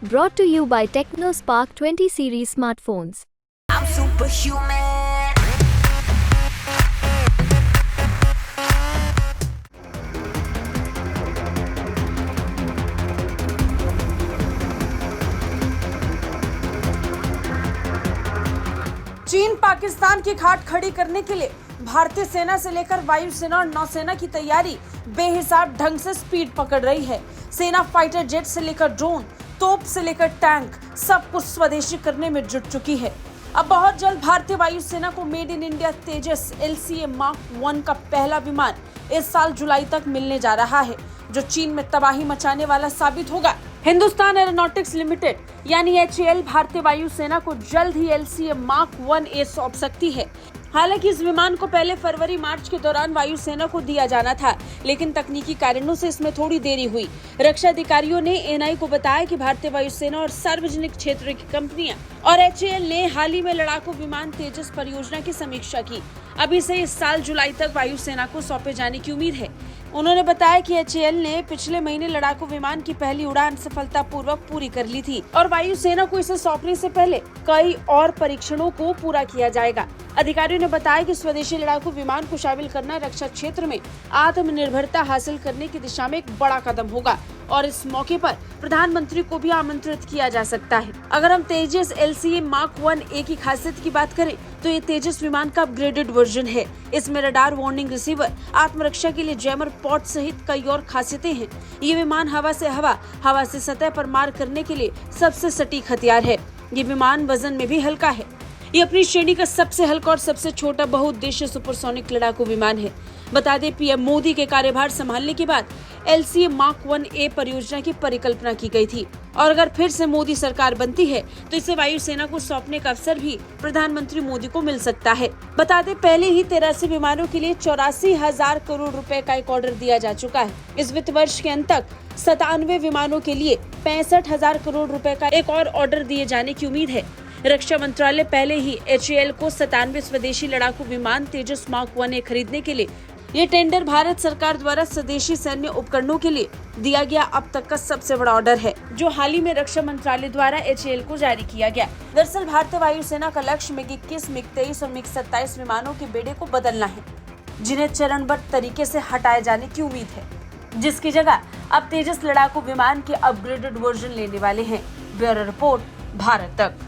Brought to you by TechnoSpark 20 series smartphones. I'm superhuman. चीन पाकिस्तान की खाट खड़ी करने के लिए भारतीय सेना से लेकर वायुसेना और नौसेना की तैयारी बेहिसाब ढंग से स्पीड पकड़ रही है। सेना फाइटर जेट से लेकर ड्रोन, तोप से लेकर टैंक, सब कुछ स्वदेशी करने में जुट चुकी है। अब बहुत जल्द भारतीय वायुसेना को made in India Tejas LCA Mark 1 का पहला विमान इस साल जुलाई तक मिलने जा रहा है, जो चीन में तबाही मचाने वाला साबित होगा। हिंदुस्तान एरोनॉटिक्स लिमिटेड यानी HAL भारतीय वायुसेना को जल्द ही LCA Mark 1A सौंप सकती है। हालांकि इस विमान को पहले फरवरी-मार्च के दौरान वायुसेना को दिया जाना था, लेकिन तकनीकी कारणों से इसमें थोड़ी देरी हुई। रक्षा अधिकारियों ने NI को बताया कि भारतीय वायुसेना और सार्वजनिक क्षेत्र की कंपनियां और HAL ने हाल ही में लड़ाकू विमान तेजस परियोजना की समीक्षा की। अब इसे इस साल जुलाई तक वायुसेना को सौंपे जाने की उम्मीद है। उन्होंने बताया कि HAL ने पिछले महीने लड़ाकू विमान की पहली उड़ान सफलतापूर्वक पूरी कर ली थी और वायुसेना को इसे सौंपने से पहले कई और परीक्षणों को पूरा किया जाएगा। अधिकारियों ने बताया कि स्वदेशी लड़ाकू विमान को शामिल करना रक्षा क्षेत्र में आत्मनिर्भरता हासिल करने की दिशा में एक बड़ा कदम होगा और इस मौके पर प्रधानमंत्री को भी आमंत्रित किया जा सकता है। अगर हम तेजस LCA Mark 1A की खासियत की बात करें तो ये तेजस विमान का अपग्रेडेड वर्जन है। इसमें रडार वार्निंग रिसीवर, आत्मरक्षा के लिए जैमर पॉड सहित कई और खासियतें हैं। ये विमान हवा से सतह पर मार करने के लिए सबसे सटीक हथियार है। ये विमान वजन में भी हल्का है। ये अपनी श्रेणी का सबसे हल्का और सबसे छोटा बहुउद्देश्य सुपरसोनिक लड़ाकू विमान है। बता दें, PM मोदी के कार्यभार संभालने के बाद LCA Mark 1A परियोजना की परिकल्पना की गई थी और अगर फिर से मोदी सरकार बनती है तो इसे वायुसेना को सौंपने का अवसर भी प्रधानमंत्री मोदी को मिल सकता है। बता दें, पहले ही 83 विमानों के लिए 84,000 करोड़ रुपए का एक ऑर्डर दिया जा चुका है। इस वित्त वर्ष के अंत तक 97 विमानों के लिए 65,000 करोड़ रुपए का एक और ऑर्डर दिए जाने की उम्मीद है। रक्षा मंत्रालय पहले ही HAL को 97 स्वदेशी लड़ाकू विमान तेजस Mark 1A खरीदने के लिए ये टेंडर भारत सरकार द्वारा स्वदेशी सैन्य उपकरणों के लिए दिया गया अब तक का सबसे बड़ा ऑर्डर है, जो हाल ही में रक्षा मंत्रालय द्वारा HAL को जारी किया गया। दरअसल भारतीय वायुसेना का लक्ष्य MiG-21, MiG-23 और MiG-27 विमानों के बेड़े को बदलना है, जिन्हें चरणबद्ध तरीके से हटाए जाने की उम्मीद है, जिसकी जगह अब तेजस लड़ाकू विमान के अपग्रेडेड वर्जन लेने वाले हैं। ब्यूरो रिपोर्ट, भारत तक।